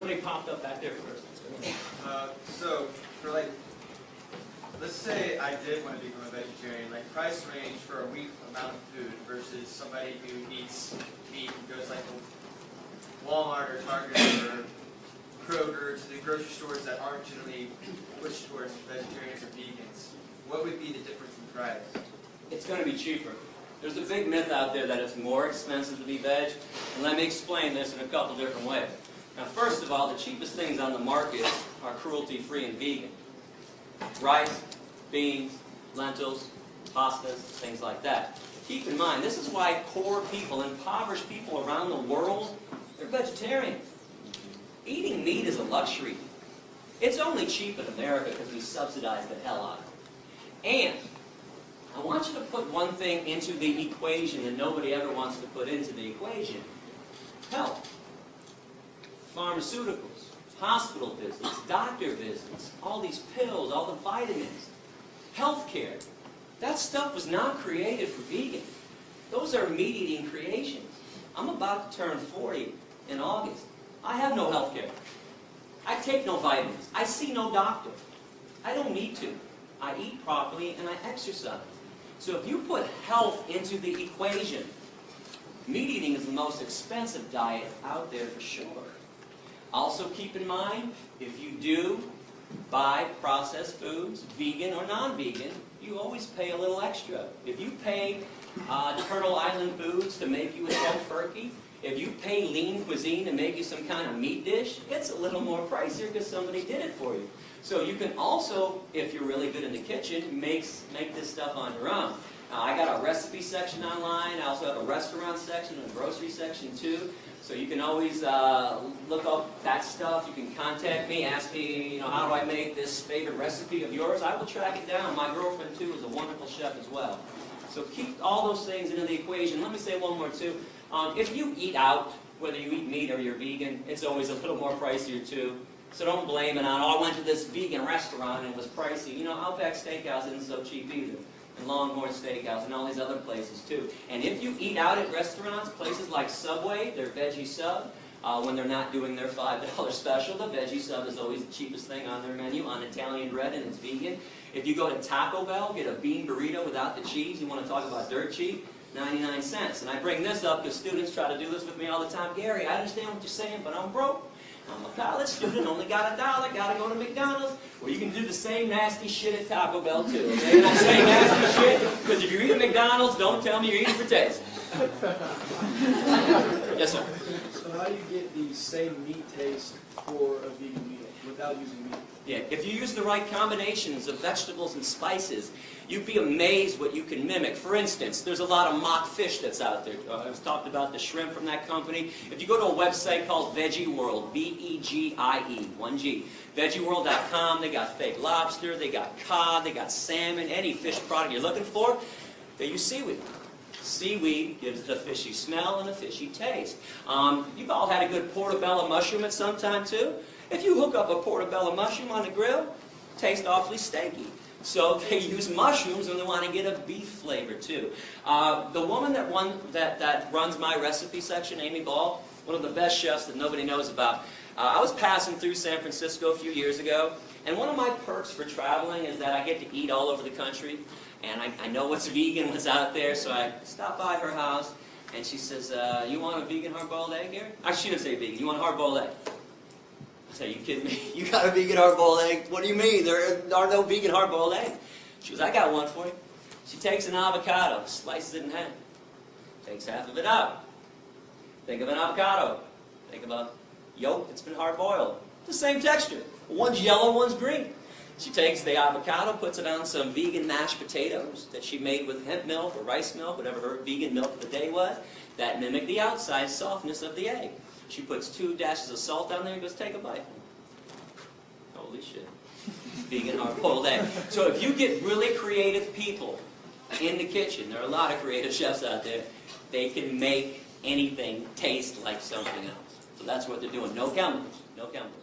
Somebody popped up back there first. So, for like, let's say I did want to become a vegetarian, like price range for a week amount of food versus somebody who eats meat and goes like to Walmart or Target or Kroger, to the grocery stores that aren't generally pushed towards vegetarians or vegans. What would be the difference in price? It's going to be cheaper. There's a big myth out there that it's more expensive to be veg, and let me explain this in a couple different ways. Now, first of all, the cheapest things on the market are cruelty-free and vegan. Rice, beans, lentils, pastas, things like that. Keep in mind, this is why poor people, impoverished people around the world, they're vegetarians. Eating meat is a luxury. It's only cheap in America because we subsidize the hell out of it. And I want you to put one thing into the equation that nobody ever wants to put into the equation. Health. Pharmaceuticals, hospital visits, doctor visits, all these pills, all the vitamins, healthcare. That stuff was not created for vegans. Those are meat-eating creations. I'm about to turn 40 in August. I have no healthcare. I take no vitamins. I see no doctor. I don't need to. I eat properly and I exercise. So if you put health into the equation, meat eating is the most expensive diet out there for sure. Also keep in mind, if you do buy processed foods, vegan or non-vegan, you always pay a little extra. If you pay Turtle Island Foods to make you a tofurkey, if you pay Lean Cuisine to make you some kind of meat dish, it's a little more pricier because somebody did it for you. So you can also, if you're really good in the kitchen, make this stuff on your own. I got a recipe section online. I also have a restaurant section and a grocery section too. So you can always look up that stuff. You can contact me, ask me, how do I make this favorite recipe of yours? I will track it down. My girlfriend too is a wonderful chef as well. So keep all those things into the equation. Let me say one more too. If you eat out, whether you eat meat or you're vegan, it's always a little more pricier too. So don't blame it on, I went to this vegan restaurant and it was pricey. Outback Steakhouse isn't so cheap either. And Longhorn Steakhouse and all these other places too. And if you eat out at restaurants, places like Subway, their veggie sub, when they're not doing their $5 special, the veggie sub is always the cheapest thing on their menu on Italian bread and it's vegan. If you go to Taco Bell, get a bean burrito without the cheese, you want to talk about dirt cheap, 99 cents. And I bring this up because students try to do this with me all the time. Gary, I understand what you're saying, but I'm broke. I'm a college student, only got $1, gotta go to McDonald's. Well, you can do the same nasty shit at Taco Bell too, okay? And I say nasty shit because if you're eating McDonald's, don't tell me you're eating for taste. Yes, sir? So how do you get the same meat taste for a vegan meal without using meat? Yeah, if you use the right combinations of vegetables and spices, you'd be amazed what you can mimic. For instance, there's a lot of mock fish that's out there. I was talked about the shrimp from that company. If you go to a website called Veggie World, V-E-G-I-E, 1G, veggieworld.com, they got fake lobster, they got cod, they got salmon, any fish product you're looking for, they use seaweed. Seaweed gives it a fishy smell and a fishy taste. You've all had a good portobello mushroom at some time too. If you hook up a portobello mushroom on the grill, it tastes awfully steaky. So they use mushrooms when they want to get a beef flavor too. The woman that runs my recipe section, Amy Ball, one of the best chefs that nobody knows about. I was passing through San Francisco a few years ago, and one of my perks for traveling is that I get to eat all over the country, and I know what's vegan, what's out there, so I stopped by her house, and she says, you want a vegan hard-boiled egg here? She didn't say vegan, you want a hard-boiled egg? I said, are you kidding me? You got a vegan hard-boiled egg? What do you mean? There are no vegan hard-boiled eggs. She goes, I got one for you. She takes an avocado, slices it in half, takes half of it out. Think of an avocado. Think of a yolk that's been hard-boiled. The same texture. One's yellow, one's green. She takes the avocado, puts it on some vegan mashed potatoes that she made with hemp milk or rice milk, whatever her vegan milk of the day was, that mimicked the outside softness of the egg. She puts 2 dashes of salt on there and goes, take a bite. Holy shit. Vegan hard-boiled egg. So if you get really creative people in the kitchen, there are a lot of creative chefs out there, they can make anything taste like something else. So that's what they're doing. No chemicals. No chemicals.